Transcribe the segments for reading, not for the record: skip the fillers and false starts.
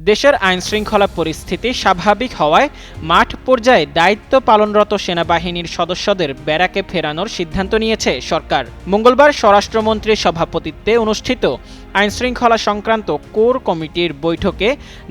দেশের আইনশৃঙ্খলা পরিস্থিতি স্বাভাবিক হওয়ায় মাঠ পর্যায়ে দায়িত্ব পালনরত সেনাবাহিনীর সদস্যদের ব্যারাকে ফেরানোর সিদ্ধান্ত নিয়েছে সরকার। মঙ্গলবার স্বরাষ্ট্রমন্ত্রীর সভাপতিত্বে অনুষ্ঠিত আইনশৃঙ্খলা সংক্রান্ত কোর কমিটির বৈঠকে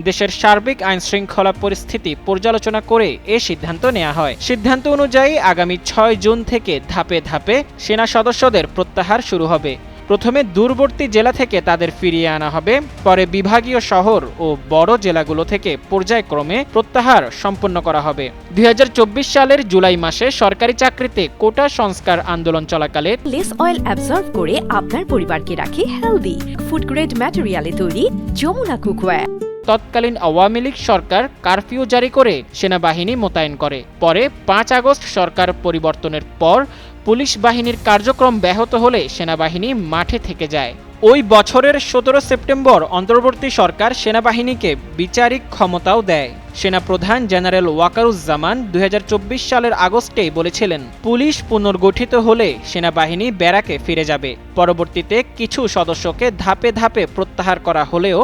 দেশের সার্বিক আইনশৃঙ্খলা পরিস্থিতি পর্যালোচনা করে এ সিদ্ধান্ত নেওয়া হয়। সিদ্ধান্ত অনুযায়ী আগামী ৬ জুন থেকে ধাপে ধাপে সেনা সদস্যদের প্রত্যাহার শুরু হবে। প্রথমে দূরবর্তী জেলা থেকে তাদের ফিরিয়ে আনা হবে, পরে বিভাগীয় শহর ও বড় জেলাগুলো থেকে পর্যায়ক্রমে প্রত্যাহার সম্পন্ন করা হবে। ২০২৪ সালের জুলাই মাসে সরকারি চাকরিতে কোটা সংস্কার আন্দোলন চলাকালে লেস অয়েল অ্যাবজর্ব করে আপনার পরিবারকে রাখে হেলদি। ফুড গ্রেড ম্যাটেরিয়ালে তৈরি যমুনা কুকওয়্যার। তৎকালীন আওয়ামী লীগ সরকার কারফিউ জারি করে সেনাবাহিনী মোতায়েন করে। পরে ৫ আগস্ট সরকার পরিবর্তনের পর পুলিশ বাহিনীর কার্যক্রম ব্যাহত হলে সেনাবাহিনী মাঠে থেকে যায়। ওই বছরের ১৭ সেপ্টেম্বর অন্তর্বর্তী সরকার সেনাবাহিনীকে বিচারিক ক্ষমতাও দেয়। সেনাপ্রধান জেনারেল ওয়াকারুজ্জামান ২০২৪ সালের আগস্টেই বলেছিলেন, পুলিশ পুনর্গঠিত হলে সেনাবাহিনী ব্যারাকে ফিরে যাবে। পরবর্তীতে কিছু সদস্যকে ধাপে ধাপে প্রত্যাহার করা হলেও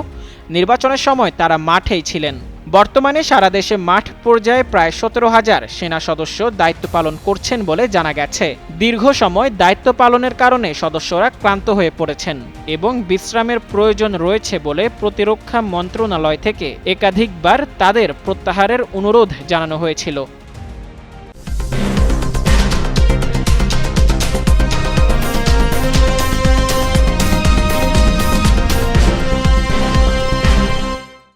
নির্বাচনের সময় তারা মাঠেই ছিলেন। বর্তমানে সারা দেশে মাঠ পর্যায়ে প্রায় ১৭,০০০ সেনা সদস্য দায়িত্ব পালন করছেন বলে জানা গেছে। দীর্ঘ সময় দায়িত্ব পালনের কারণে সদস্যরা ক্লান্ত হয়ে পড়েছেন এবং বিশ্রামের প্রয়োজন রয়েছে বলে প্রতিরক্ষা মন্ত্রণালয় থেকে একাধিকবার তাদের প্রত্যাহারের অনুরোধ জানানো হয়েছিল।